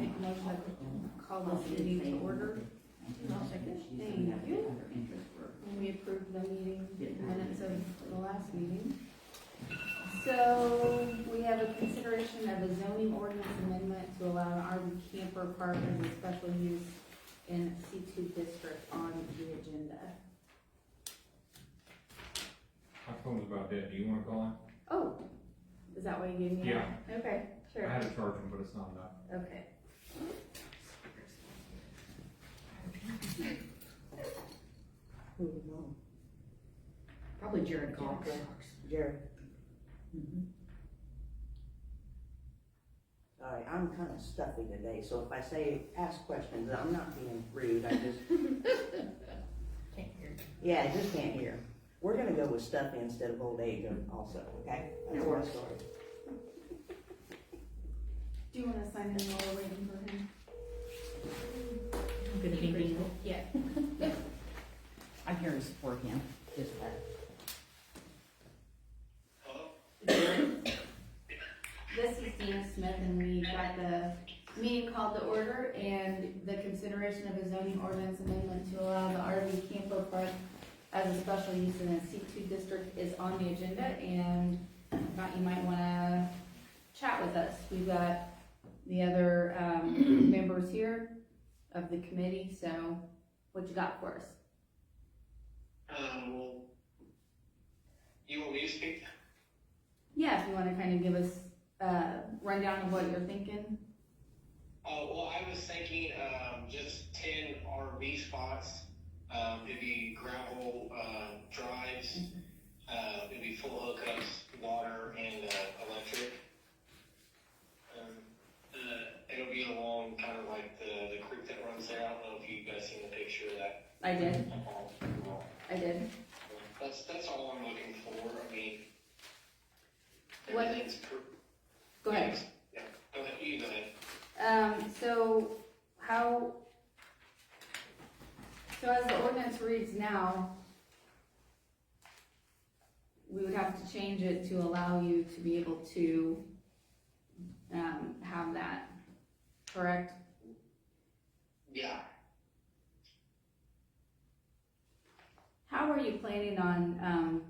make a motion to call this meeting to order. I'll second. Thank you. And we approved the meeting minutes of the last meeting. So we have a consideration of a zoning ordinance amendment to allow an RV camper park as a special use in C2 district on the agenda. My phone's about dead. Do you want to call him? Oh, is that why you gave me Yeah. that? Okay, sure. I had to charge him, but it's not enough. Okay. Who would know? Probably Jared Cox. Jared. Mhm. Sorry, I'm kind of stuffy today, so if I say ask questions, I'm not being rude, I just, Can't hear. yeah, I just can't hear. We're gonna go with stuffy instead of old age also, okay? That's That works. my story. Do you want to sign in while we're waiting for him? Good evening. Yeah. I'm here to support him, just that. This is Dana Smith, and we got the meeting called to order, and the consideration of a zoning ordinance amendment to allow the RV camper park as a special use in a C2 district is on the agenda, and I thought you might want to chat with us. We've got the other members here of the committee, so what you got for us? Well, you want me to speak? Yeah, if you want to kind of give us a rundown of what you're thinking. Well, I was thinking, just 10 RV spots, it'd be gravel, drives, it'd be full hookups, water and, electric. It'll be along kind of like the creek that runs there. I don't know if you guys seen the picture of that. I did. I did. That's all I'm looking for. I mean, What- everything's Go ahead. Yeah, go ahead, you go ahead. So as the ordinance reads now, we would have to change it to allow you to be able to, have that, correct? Yeah. How are you planning on,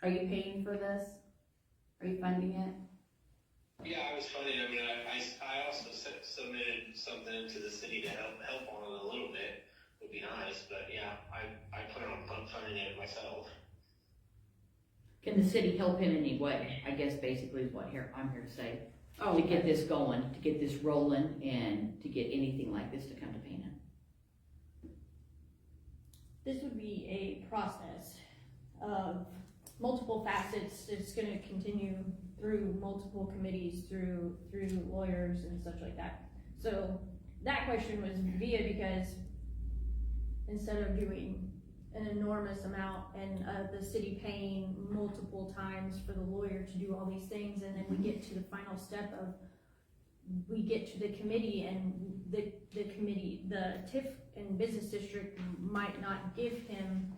are you paying for this? Are you funding it? Yeah, I was funding. I mean, I also submitted something to the city to help on it a little bit. Would be nice, but yeah, I plan on funding it myself. Can the city help in any way? I guess basically is what I'm here to say. Oh, To get this going, to get this rolling, and to get anything like this to come to Pana. This would be a process of multiple facets. It's gonna continue through multiple committees, through lawyers and such like that. So that question was via because instead of doing an enormous amount and the city paying multiple times for the lawyer to do all these things, and then we get to the final step of, we get to the committee and the committee, the TIF and business district might not give him.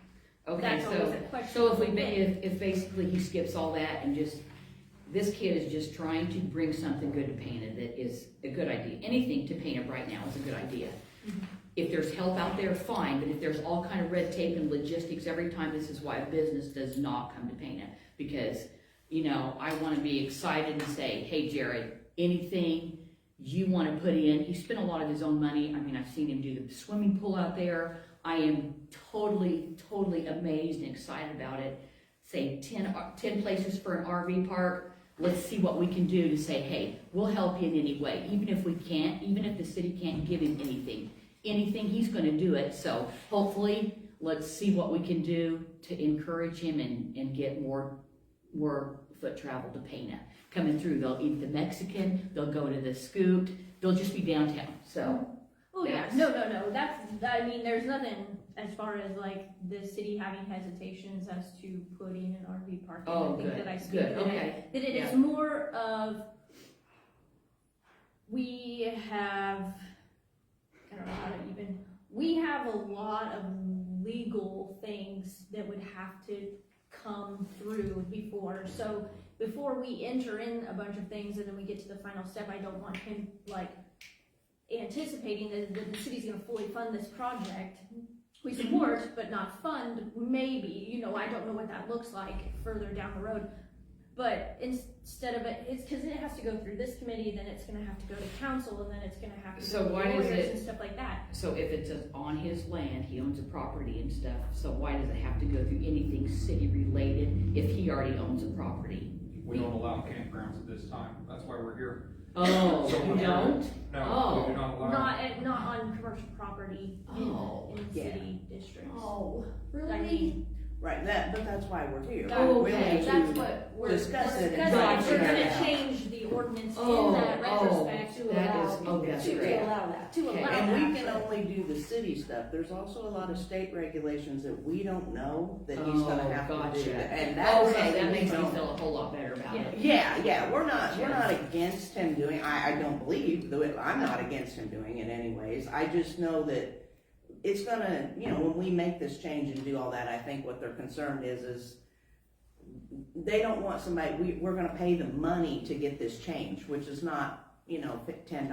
Okay, That's always a so, question. so if basically he skips all that and just, this kid is just trying to bring something good to Pana that is a good idea. Anything to Pana right now is a good idea. Mhm. If there's help out there, fine, but if there's all kind of red tape and logistics every time, this is why business does not come to Pana. Because, you know, I wanna be excited and say, hey Jared, anything you wanna put in, he spent a lot of his own money. I mean, I've seen him do the swimming pool out there. I am totally amazed and excited about it. Say 10 places for an RV park. Let's see what we can do to say, hey, we'll help you in any way. Even if we can't, even if the city can't give him anything, he's gonna do it. So hopefully, let's see what we can do to encourage him and get more foot travel to Pana. Coming through, they'll eat the Mexican, they'll go to the Scoot, they'll just be downtown, so. Oh yeah, no, I mean, there's nothing as far as like the city having hesitations as to putting an RV park in. Oh, I think good, that I speak good, that okay. That it is Yeah. more of, we have, I don't know how to even, we have a lot of legal things that would have to come through before. So before we enter in a bunch of things and then we get to the final step, I don't want him like anticipating that the city's gonna fully fund this project. We support, but not fund, maybe, you know, I don't know what that looks like further down the road. But instead of it's cause it has to go through this committee, then it's gonna have to go to council, and then it's gonna have to So go to why does lawyers it- and stuff like that. So if it's on his land, he owns a property and stuff, so why does it have to go through anything city related if he already owns a property? We don't allow campgrounds at this time, that's why we're here. Oh, So you we're- don't? No, we do not allow. Not on commercial property Oh, in yeah. city districts. Oh, I mean, Right, but that's why we're here. Oh, We okay. need That's to what we're. discuss it and because try to we're figure it gonna out. change the ordinance in Oh, that oh, retrospect to that allow. is- oh, that's to great. allow that, to Okay. allow And we that. can only do the city stuff, there's also a lot of state regulations that we don't know that he's gonna Oh, have to gotcha. do. And that's okay, something that we makes me don't- feel a whole lot better about it. Yeah, we're not against him doing, I don't believe, I'm not against him doing it anyways, I just know that it's gonna, you know, when we make this change and do all that, I think what they're concerned is they don't want somebody, we're gonna pay them money to get this change, which is not, you know, $10.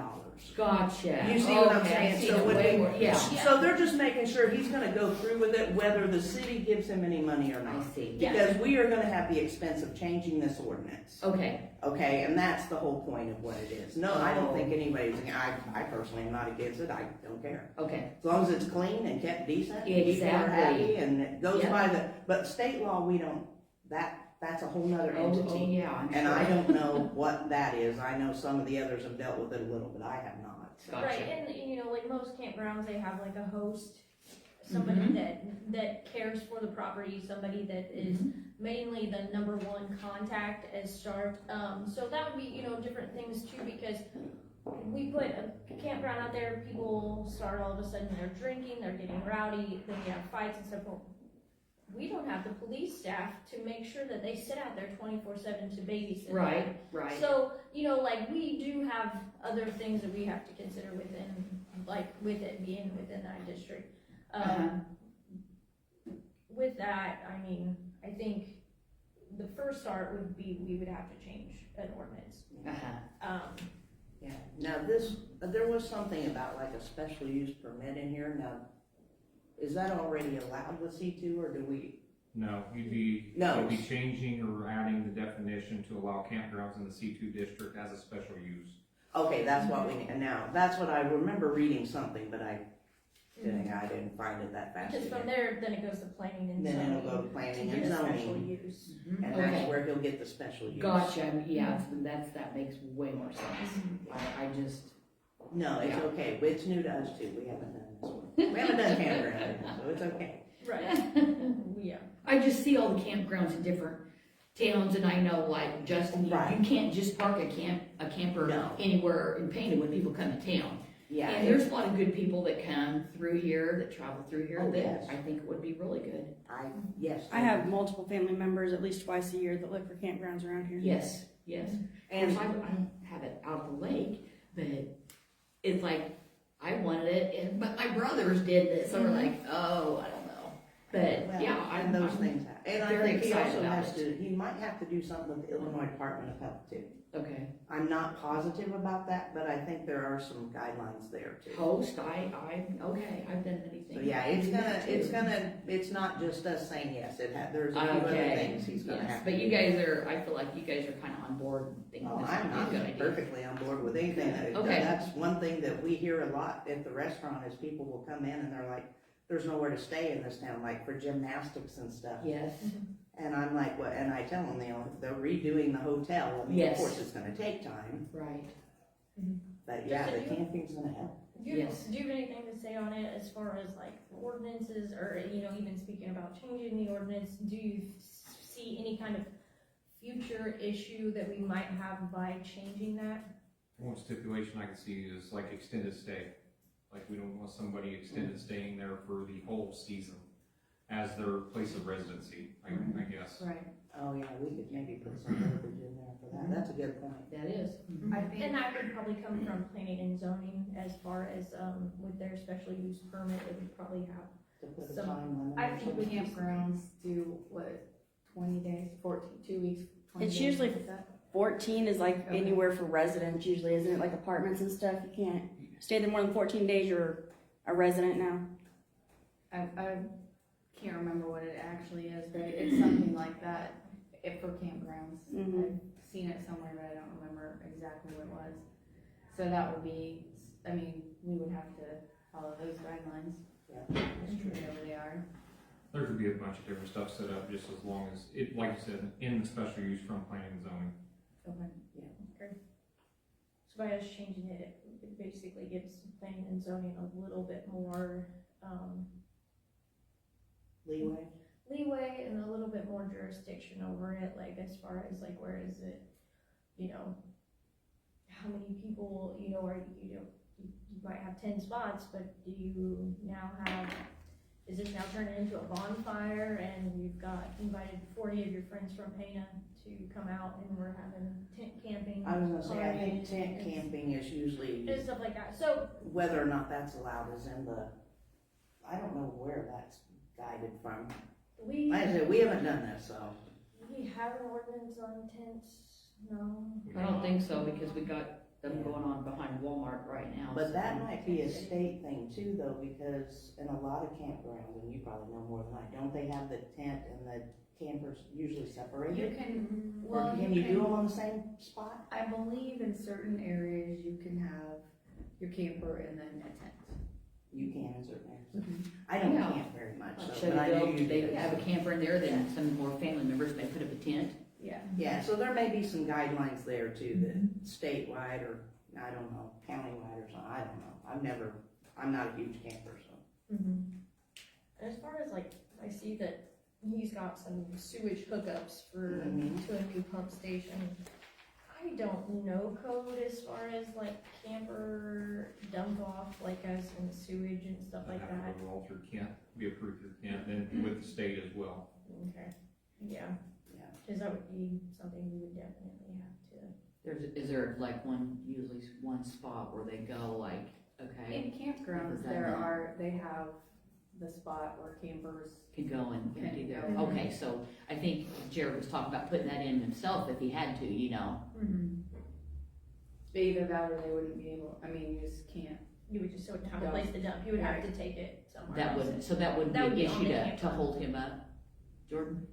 Gotcha. You see what I'm Okay, I saying? see So the when way they- we're- yeah, So they're just making sure he's gonna go through with it, whether the city gives him any money or I not. see. Because we are gonna have the expense of changing this ordinance. Okay, Okay, and that's the whole point of what it is. No, I don't think anybody's, I personally am not against it, I don't care. okay. As long as it's clean and kept decent, and people are Exactly. happy, and it goes Yep. by but state law, we don't, that's a whole nother Oh, entity. yeah, I'm And I sure. don't know what that is, I know some of the others have dealt with it a little, but I have not. Gotcha. Right, and you know, like most campgrounds, they have like a host, somebody Mm-hmm. that cares for the property, somebody that is mainly the number one contact as start. So that would be, you know, different things too, because we put a campground out there, people start all of a sudden, they're drinking, they're getting rowdy, then you have fights and stuff. Well, we don't have the police staff to make sure that they sit out there 24/7 to babysit. them. Right, right. So, you know, like, we do have other things that we have to consider within, like, with it being within that district. With that, I mean, I think the first start would be, we would have to change an ordinance. Uh-huh. Yeah, now there was something about like a special use permit in here, now, is that already allowed with C2, or do we? No, you'd No. be changing or adding the definition to allow campgrounds in the C2 district as a special use. Okay, that's what we need, and now, that's what I remember reading something, but I didn't find it that fast. Because from there, then it goes to planning and Then zoning. it'll go to to planning get and a special zoning, use. and Okay. that's where he'll get the special use. Gotcha, yeah, that makes way more sense. I just, No, it's Yeah. okay, but it's new to us too, we haven't done this one. We haven't done campground, so it's okay. Right, yeah. I just see all the campgrounds in different towns, and I know, like, Justin, Right. you can't just park a camper No. anywhere in Painted when people come to town. Yeah, And there's a lot of good people that come through here, that travel through here, Oh, that yes. I think would be really good. yes. I have multiple family members at least twice a year that look for campgrounds around here. Yes, yes. And I don't have it out the lake, but it's like, I wanted it, but my brothers did this, so we're like, oh, I don't know. But, Well, yeah, I'm, and those things happen. And I very think he excited also about has to, he might have to do something with the Illinois Department of Health too. okay. I'm not positive about that, but I think there are some guidelines there too. Host, okay, I've done many So things. yeah, it's not just us saying yes, there's a few other Okay, things he's gonna yes, have to but do. you guys are, I feel like you guys are kinda on board and think Oh, this I'm would be a good idea. perfectly on board with anything that, Okay. that's one thing that we hear a lot at the restaurant is people will come in and they're like, there's nowhere to stay in this town, like for gymnastics and stuff. Yes, And I'm like, what, and I tell them, they're redoing the hotel, I mean, of Yes. course, it's gonna take time, right. but yeah, the Did you- camping's gonna help. Do you, Yes. do you have anything to say on it as far as like ordinances, or, you know, even speaking about changing the ordinance, do you see any kind of future issue that we might have by changing that? One stipulation I can see is like extended stay. Like we don't want somebody extended staying there for the whole season as their place of residency, I guess. Right, Oh, yeah, we could maybe put some verbiage in there for that, that's a good point. That is. I think. And that would probably come from planning and zoning as far as, with their special use permit, it would probably have. To put a Some- time limit. I or think the something. campgrounds do, what, 20 days, 2 weeks? 20 It's days, usually is that? 14 is like Okay. anywhere for residents usually, isn't it? Like apartments and stuff, you can't stayed there more than 14 days, you're a resident now. I can't remember what it actually is, but it's something like that, for campgrounds. Mhm. I've seen it somewhere, but I don't remember exactly what it was. So that would be, I mean, we would have to follow those guidelines. Yeah. Whatever they are. There could be a bunch of different stuff set up, just as long as, it, like you said, in the special use from planning and zoning. Okay. So by us changing it, it basically gives planning and zoning a little bit more, leeway and a little bit more jurisdiction over it, like as far as like, where is it, you know, how many people, you know, are, you know, you might have 10 spots, but do you now have, is this now turning into a bonfire and you've got invited 40 of your friends from Pana to come out and we're having tent camping? I was gonna say, I think parties tent and- camping is usually, and stuff like that, so whether or not that's allowed is in the, I don't know where that's guided from. we, Like I said, we haven't done this, so. we have an ordinance on tents, no? I don't think so, because we got them going on behind Walmart right now. But so- that might be a state thing too, though, because in a lot of campgrounds, and you probably know more than I, don't they have the tent and the campers usually You separated? can, Or well, can you do them on the same spot? I believe in certain areas you can have your camper and then a tent. You can in certain areas. I don't Yeah. camp very much, Like so, but I know Shelbyville, you they do. have a camper in there, then some more family members may put up a tent. Yeah. Yeah, so there may be some guidelines there too, that statewide or, I don't know, countywide or something, I don't know. I'm not a huge camper, so. Mhm. As far as like, I see that he's got some sewage hookups for, Mhm. to a new pump station. I don't know code as far as like camper dump off, like as in sewage and stuff like Have that. to go all through Kent, be approved through Kent, then with the state as well. Okay, yeah. Yeah. Cause that would be something we would definitely have to. Is there like usually one spot where they go like, okay, In campgrounds, they have the spot where campers, can go and Can do their, go. okay, so I think Jared was talking about putting that in himself if he had to, you know? but either that or they wouldn't be able, I mean, you just can't. You would just wouldn't have a Dump. place to dump, you would have Right. to take it somewhere That else. wouldn't, so that wouldn't That would be be an on issue the to camper. hold him up, Jordan?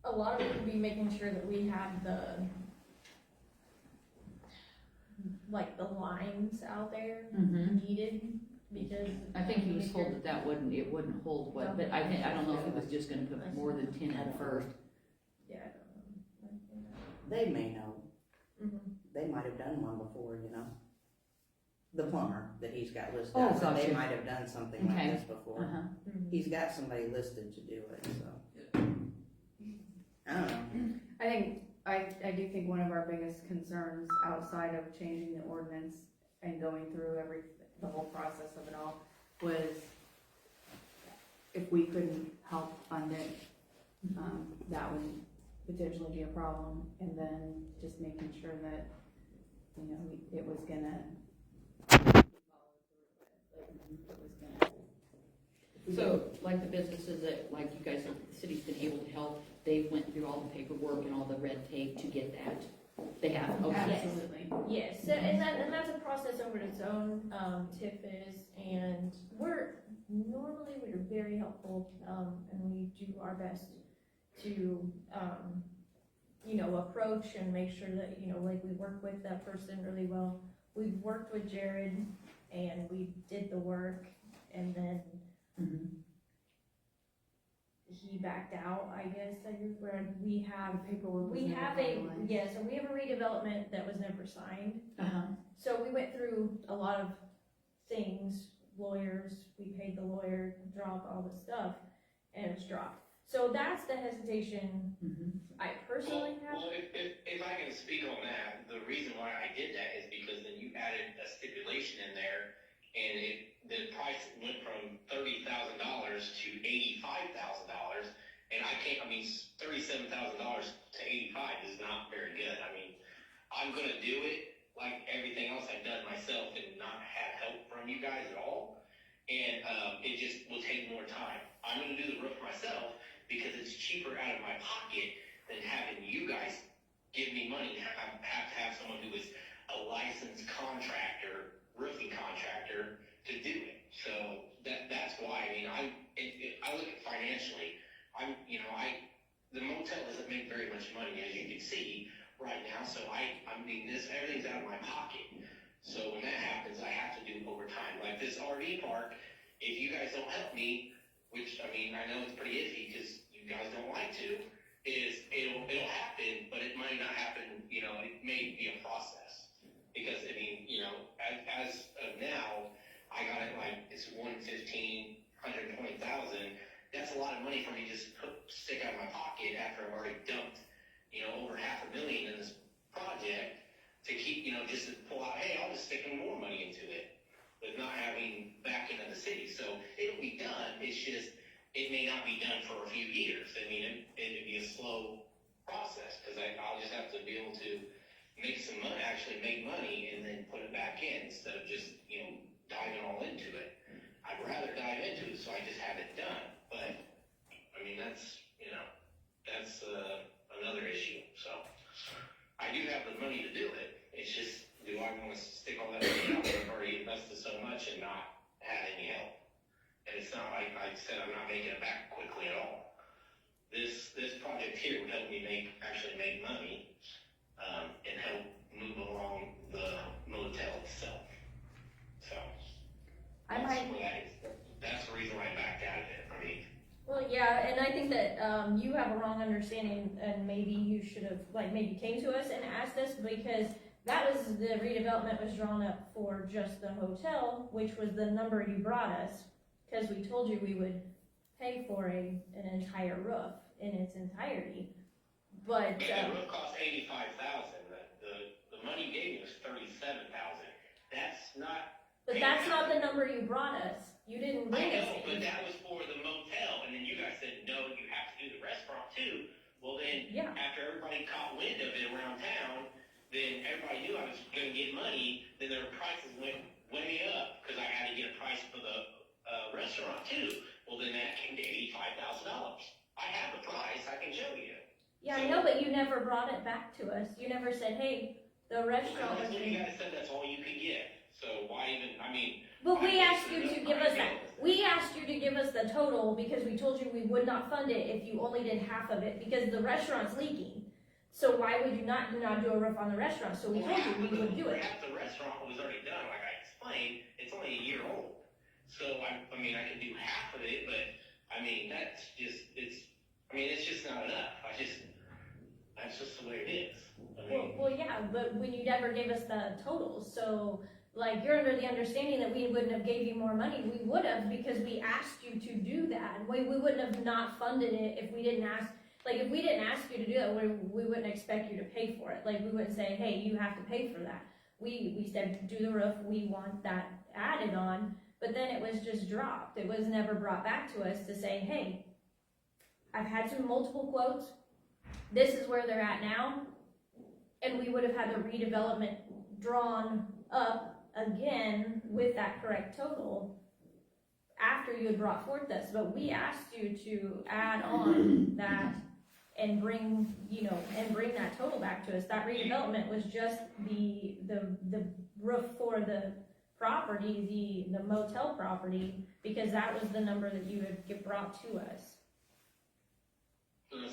A lot of it would be making sure that we have the, like, the lines out there Mm-hmm. needed, because. I think he was if told you're- that it wouldn't hold what, but I don't know if he was just gonna put more than 10 in first. Yeah, I don't know. They may know, Mhm. they might have done one before, you know? The plumber that he's got listed, Oh, so they gotcha. might have done something like Okay. this before. Uh-huh. Mhm. He's got somebody listed to do it, so. I don't know. I do think one of our biggest concerns outside of changing the ordinance and going through the whole process of it all was if we couldn't help fund it, that would potentially be a problem. And then just making sure that, you know, it was gonna. So, like the businesses that, like you guys, the city's been able to help, they went through all the paperwork and all the red tape to get that. They have, okay. Absolutely. Yes, so, and that's a process over its own, TIF is, and we're very helpful, and we do our best to, you know, approach and make sure that, you know, like, we work with that person really well. We've worked with Jared, and we did the work, and then Mhm. he backed out, I guess, where we have, Paperwork was we never have a, finalized. yeah, so we have a redevelopment that was never signed. Uh-huh. So we went through a lot of things, lawyers, we paid the lawyer, dropped all the stuff, and it's dropped. So that's the hesitation Mhm. I personally have. Well, if I can speak on that, the reason why I did that is because then you added a stipulation in there, and the price went from $30,000 to $85,000, and $37,000 to 85 is not very good. I mean, I'm gonna do it like everything else I've done myself and not have help from you guys at all, and it just will take more time. I'm gonna do the roof myself because it's cheaper out of my pocket than having you guys give me money. I have to have someone who is a licensed contractor factor to do it. So that's why, I mean, I look at financially, the motel doesn't make very much money, as you can see right now, so I mean, everything's out of my pocket. So when that happens, I have to do overtime. Like this RV park, if you guys don't help me, which, I mean, I know it's pretty iffy because you guys don't like to, it'll happen, but it might not happen, it may be a process. Because, I mean, as of now, I got it like, it's 115, 120,000. That's a lot of money for me to just stick out of my pocket after I've already dumped, over $500,000 in this project to keep, just to pull out, hey, I'll just stick more money into it with not having backing of the city. So it'll be done. It's just, it may not be done for a few years. I mean, it'd be a slow process because I'll just have to be able to make some money, actually make money, and then put it back in instead of just, diving all into it. I'd rather dive into it, so I just have it done. But, I mean, that's another issue. So, I do have the money to do it. It's just, do I want to stick all that money out there? I've already invested so much and not had any help. And it's not like I said, I'm not making it back quickly at all. This project here would help me actually make money, and help move along the motel itself. So, that's the reason why I backed out of it. I mean, Well, yeah, and I think that you have a wrong understanding, and maybe you should have maybe came to us and asked us, because that was the redevelopment was drawn up for just the hotel, which was the number you brought us, because we told you we would pay for an entire roof in its entirety. But the roof cost $85,000. The money you gave me was $37,000. That's not. But that's not the number you brought us. You didn't bring us I know, but any. that was for the motel, and then you guys said, no, you have to do the restaurant too. Well then, Yeah. after everybody caught wind of it around town, then everybody knew I was gonna get money, then their prices went way up, because I had to get a price for the restaurant too. Well then that came to $85,000. I have the price, I can show you. Yeah, I know, but you never brought it back to us. You never said, hey, the restaurant was. That's what you guys said, that's all you could get. So why even, I mean. But we asked you to give us that. We asked you to give us the total because we told you we would not fund it if you only did half of it, because the restaurant's leaking. So why would you not do a roof on the restaurant? So we told you we would do it. Half the restaurant was already done, like I explained, it's only a year old. So I mean, I could do half of it, but I mean, it's just not enough. That's just the way it is. I mean, Well, yeah, but when you never gave us the totals, so you're under the understanding that we wouldn't have gave you more money. We would have, because we asked you to do that. We wouldn't have not funded it if we didn't ask. If we didn't ask you to do that, we wouldn't expect you to pay for it. We wouldn't say, hey, you have to pay for that. We said, do the roof, we want that added on, but then it was just dropped. It was never brought back to us to say, hey, I've had some multiple quotes, this is where they're at now, and we would have had the redevelopment drawn up again with that correct total after you had brought forth this, but we asked you to add on that and bring that total back to us. That redevelopment was just the roof for the property, the motel property, because that was the number that you had brought to us.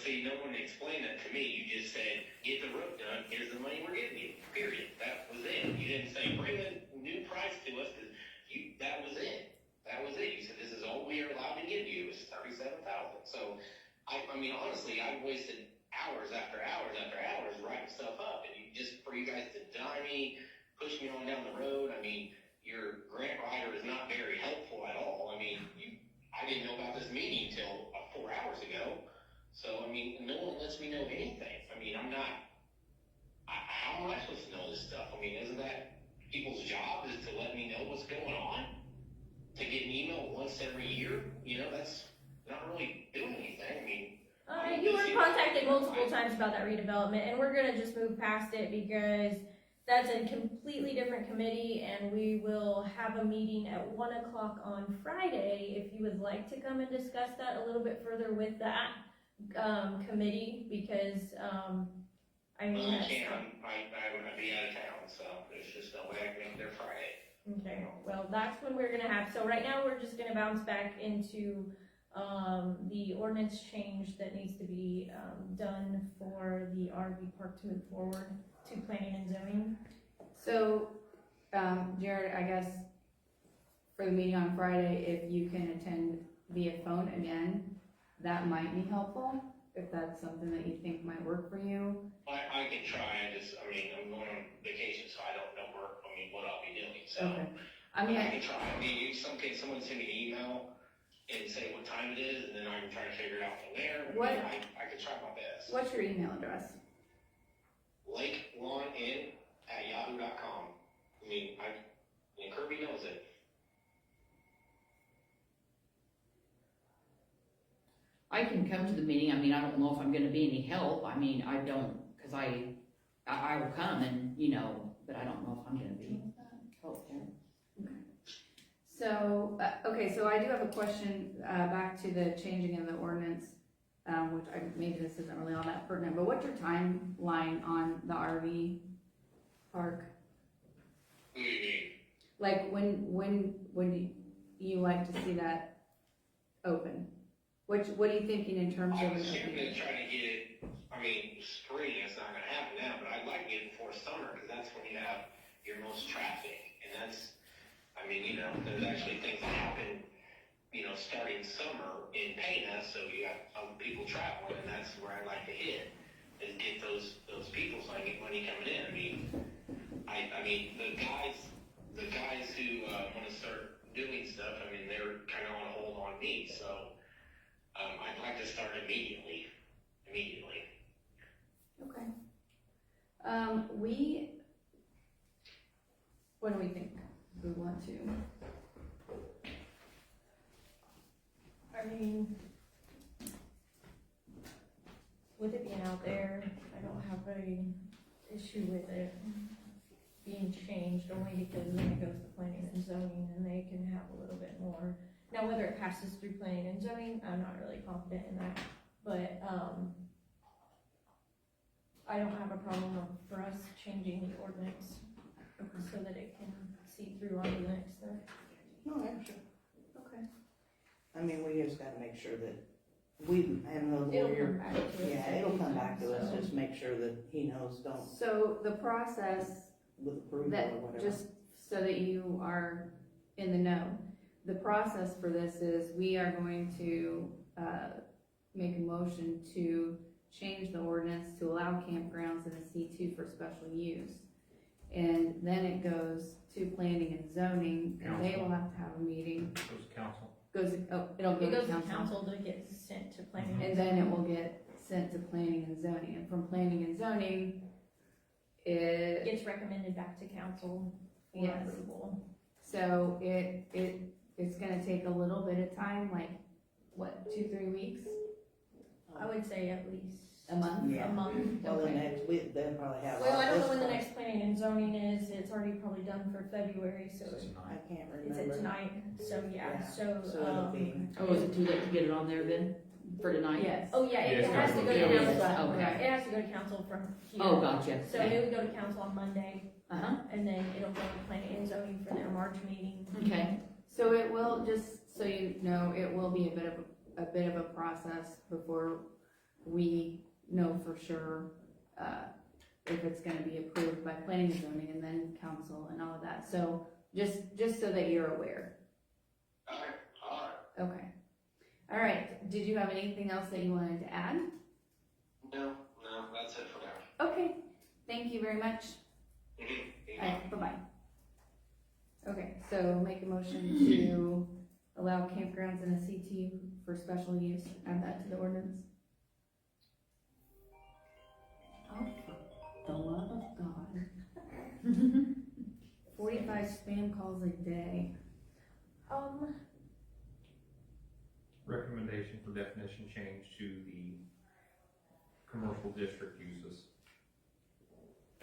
See, no one explained that to me. You just said, get the roof done, here's the money we're giving you, period. That was it. You didn't say, bring a new price to us, because that was it. That was it. You said, this is all we are allowed to give you, is $37,000. So, I mean, honestly, I've wasted hours after hours after hours writing stuff up, and for you guys to deny me, push me on down the road. I mean, your grant writer is not very helpful at all. I mean, I didn't know about this meeting till 4 hours ago. So, I mean, no one lets me know anything. I mean, how am I supposed to know this stuff? I mean, isn't that people's job, is to let me know what's going on? To get an email once every year? That's not really doing anything. I mean, you were contacted multiple times about that redevelopment, and we're gonna just move past it because that's a completely different committee, and we will have a meeting at 1 o'clock on Friday if you would like to come and discuss that a little bit further with that committee, because I mean, I can't. I'm gonna be out of town, so there's just no way I can make it there Friday. Okay, well, that's when we're gonna have, so right now, we're just gonna bounce back into, the ordinance change that needs to be, done for the RV park to move forward to planning and zoning. So, Jared, I guess for the meeting on Friday, if you can attend via phone again, that might be helpful, if that's something that you think might work for you. I can try, I'm going on vacation, so I don't know what I'll be doing, so. Okay. I But mean, I can try, can someone send me an email and say what time it is, and then I can try to figure it out from there. What- I can try my best. what's your email address? LakeLawnIn@yahoo.com. Kirby knows it. I can come to the meeting, I mean, I don't know if I'm gonna be any help, I mean, I don't, cause I will come and, you know, but I don't know if I'm gonna be helpful. So, okay, so I do have a question, back to the changing of the ordinance, maybe this isn't really all that pertinent, but what's your timeline on the RV park? What do you mean? Like, when would you like to see that open? What are you thinking in terms of I an was gonna opening? try to get it, spring, it's not gonna happen now, but I'd like to get it before summer, because that's when you have your most traffic, and that's, there's actually things that happen, starting summer in Pana, so you have people traveling, and that's where I'd like to hit, is get those people, so I get money coming in. The guys who, wanna start doing stuff, they're kinda on hold on me, so, I'd like to start immediately. Okay. What do we think? We want to, With it being out there, I don't have a issue with it being changed, only because then it goes to planning and zoning, and they can have a little bit more. Now, whether it passes through planning and zoning, I'm not really confident in that, but, I don't have a problem for us changing the ordinance so that it can see through onto the next step. No, yeah, sure. okay. We just gotta make sure that we, and the It'll lawyer, come back to us. yeah, it'll come back to us, So- just make sure that he knows, don't, So the process, with approval that, or whatever. just so that you are in the know, the process for this is we are going to, make a motion to change the ordinance to allow campgrounds in a C2 for special use. And then it goes to planning and zoning, and they will have to have a meeting, Goes to council. it'll It go goes to to council. council to get sent to planning. And then it will get sent to planning and zoning, and from planning and zoning, It gets recommended back to council for Yes. approval. so it's gonna take a little bit of time, like, what, 2-3 weeks? I would say at least A month? Yeah. a month. Well, the Okay. next week, they'll probably have. Well, I don't this know when the one. next planning and zoning is, it's already probably done for February, so This is I nine. can't it's remember. at tonight, so yeah, Yeah. so, So it'll be, Oh, is it too late to get it on there then, for tonight? Yes. oh yeah, it Yeah, has to go to it is. council, Okay. it has to go to council from here. Oh, gotcha, So okay, it would go to council on Monday, uh-huh, and then it'll go to planning and zoning for their March meeting. okay, So it will, just so you know, it will be a bit of a process before we know for sure, if it's gonna be approved by planning and zoning and then council and all of that, so just so that you're aware. Okay, alright. Okay. All right, did you have anything else that you wanted to add? No, that's it for now. Okay, thank you very much. Mm-hmm. All right, bye-bye. Okay, so make a motion to allow campgrounds in a C2 for special use, add that to the ordinance. Oh, for the love of God. 45 spam calls a day. Recommendation for definition change to the commercial district uses.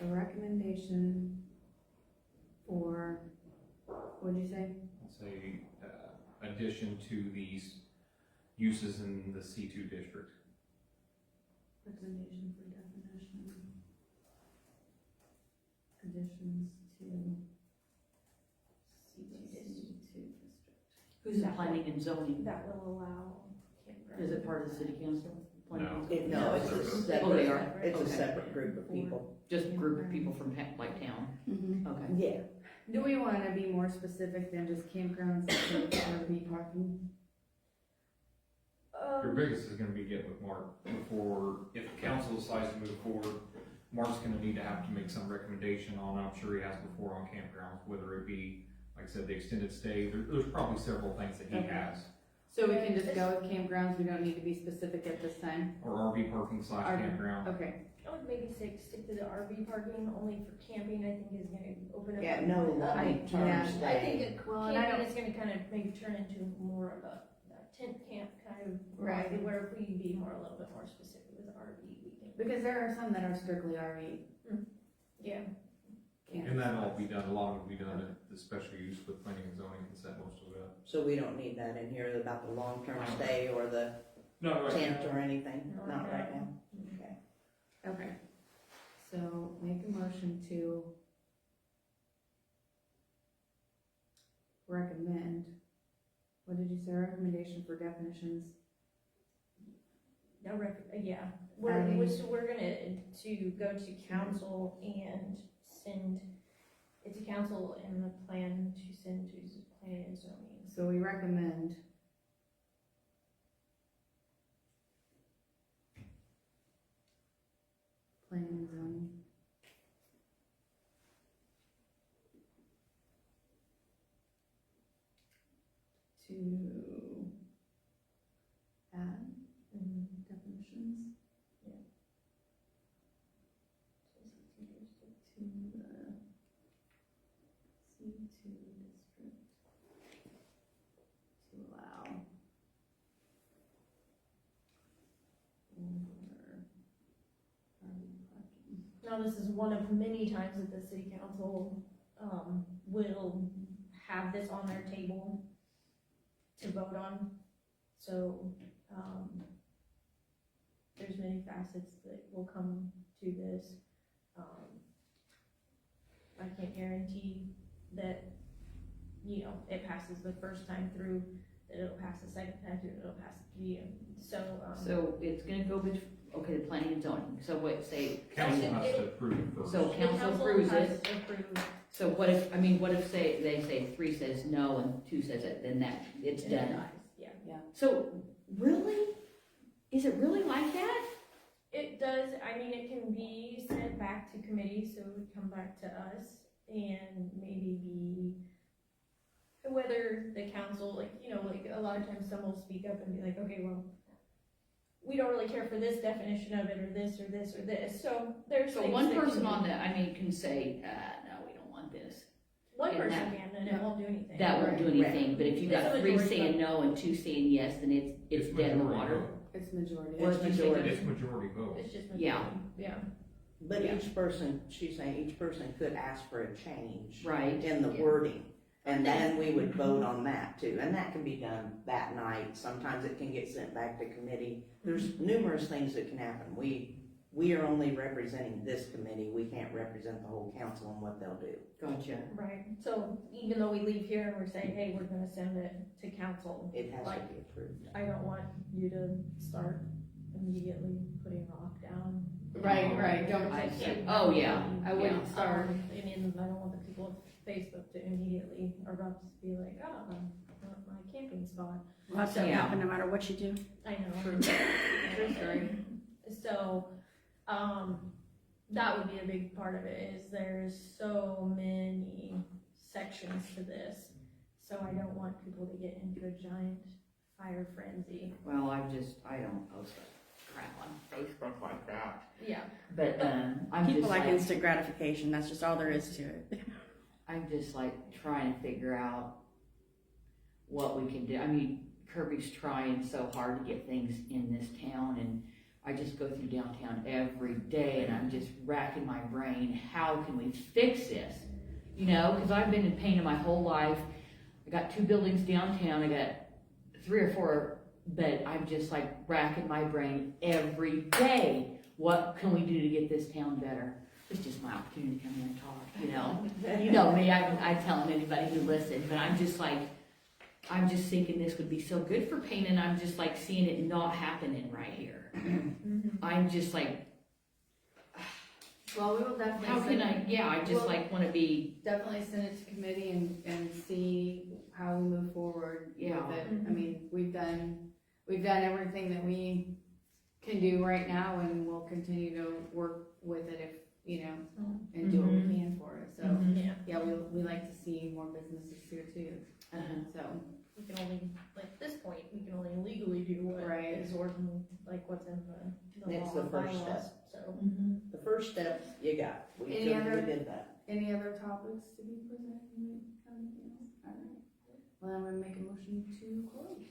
A recommendation for, what'd you say? It's a, addition to these uses in the C2 district. Recommendation for definition. Additions to C2 district. Who's the planning and zoning? That will allow campgrounds. Is it part of the city council? Planning and No. zoning? No, it's a Oh, they separate, are? it's a Okay. separate group of people. Just a group of people from like town? Mhm. Okay. Yeah. Do we wanna be more specific than just campgrounds and RV parking? Your biggest is gonna be getting with Mark before, if the council decides to move forward, Mark's gonna need to have to make some recommendation on, I'm sure he has before on campgrounds, whether it be, like I said, the extended stay, there's probably several things that he Okay. has. So we can just go with campgrounds, we don't need to be specific at this time? Or RV parking / RV. campground. Okay, I would maybe stick to the RV parking only for camping, I think is gonna open up. Yeah, no long-term yeah. I stay. think Well, and I camping is gonna kind of maybe turn into more of a tent camp kind of, Right. vibe, where if we can be more, a little bit more specific with RV, we can. because there are some that are strictly RV. Yeah, camps. And that'll all be done, a lot of it will be done at the special use with planning and zoning and set most of it. So we don't need that in here about the long-term stay or the No, tent or anything, Not not right now. now. Okay. Okay, so make a motion to recommend, what did you say, recommendation for definitions? yeah, we're gonna, to go to council and send it to council and the plan to send to planning and zoning. So we recommend planning and zoning. To add definitions to the C2 district to allow for RV parking. Now, this is one of many times that the city council, will have this on their table to vote on. So, there's many facets that will come to this. I can't guarantee that, it passes the first time through, that it'll pass the second time through, it'll pass, So it's gonna go okay, the planning and zoning, so what, say, Council has to approve it first. so the council council approves has it, approved. so what if, say, they say 3 says no and 2 says it, then that, it's and it done. dies. Yeah. So, really? Is it really like that? It does, I mean, it can be sent back to committee, so it would come back to us and maybe be, whether the council, like a lot of times someone will speak up and be like, okay, well, we don't really care for this definition of it, or this, or this, or this, so there's So things one that person can on be- the, can say, no, we don't want this. One and person that- can, and it won't do anything. That won't do Right. anything, but if you got It's a 3 majority saying vote. no and 2 saying yes, then it's dead in the majority water. vote. It's majority. Or It's did you say majority. It's majority vote. It's just. Yeah. Yeah. But Yeah. each person, she's saying each person could ask for a change Right. in the Yeah. wording. And then we would vote on that too, and that can be done that night, sometimes it can get sent back to committee. There's numerous things that can happen, we are only representing this committee, we can't represent the whole council and what they'll do. Gotcha. Right, so even though we leave here and we're saying, hey, we're gonna send it to council, It has to Like- be approved. I don't want you to start immediately putting rock down. Right, don't I touch see. it. Oh, yeah. I wouldn't start. I mean, I don't want the people on Facebook to immediately erupt, be like, oh, my camping spot. Well, that's gonna Yeah. happen no matter what you do. I know. True. True story. So, that would be a big part of it, is there's so many sections to this. So I don't want people to get into a giant fire frenzy. Well, I don't post crap on Facebook like that. Yeah. But, I'm People just like like, instant gratification, that's just all there is to it. I'm just like trying to figure out what we can do. I mean, Kirby's trying so hard to get things in this town, and I just go through downtown every day and I'm just racking my brain. How can we fix this? Because I've been in pain my whole life. I got 2 buildings downtown. I got 3 or 4, but I'm just like racking my brain every day. What can we do to get this town better? it's just my opportunity to come in and talk, you know? You know me, I tell anybody who listens, but I'm just like, I'm just thinking this would be so good for Payne, and I'm just like seeing it not happening right here. I'm just like, Well, we will definitely. how can I, yeah, I just Well- like wanna be, Definitely send it to committee and see how we move forward with Yeah. it. I mean, we've done everything that we can do right now, and we'll continue to work with it if, you know, and do what we can for it, so. Yeah, Yeah, we like to see more businesses here too, so. we can only, like, at this point, we can only legally do what Right. is ordinance, like what's in the It's law the and first bylaws, step. so. The first step, you got, we Any took- other- we did that. Any other topics to be presented? Alright. Well, I'm gonna make a motion to close.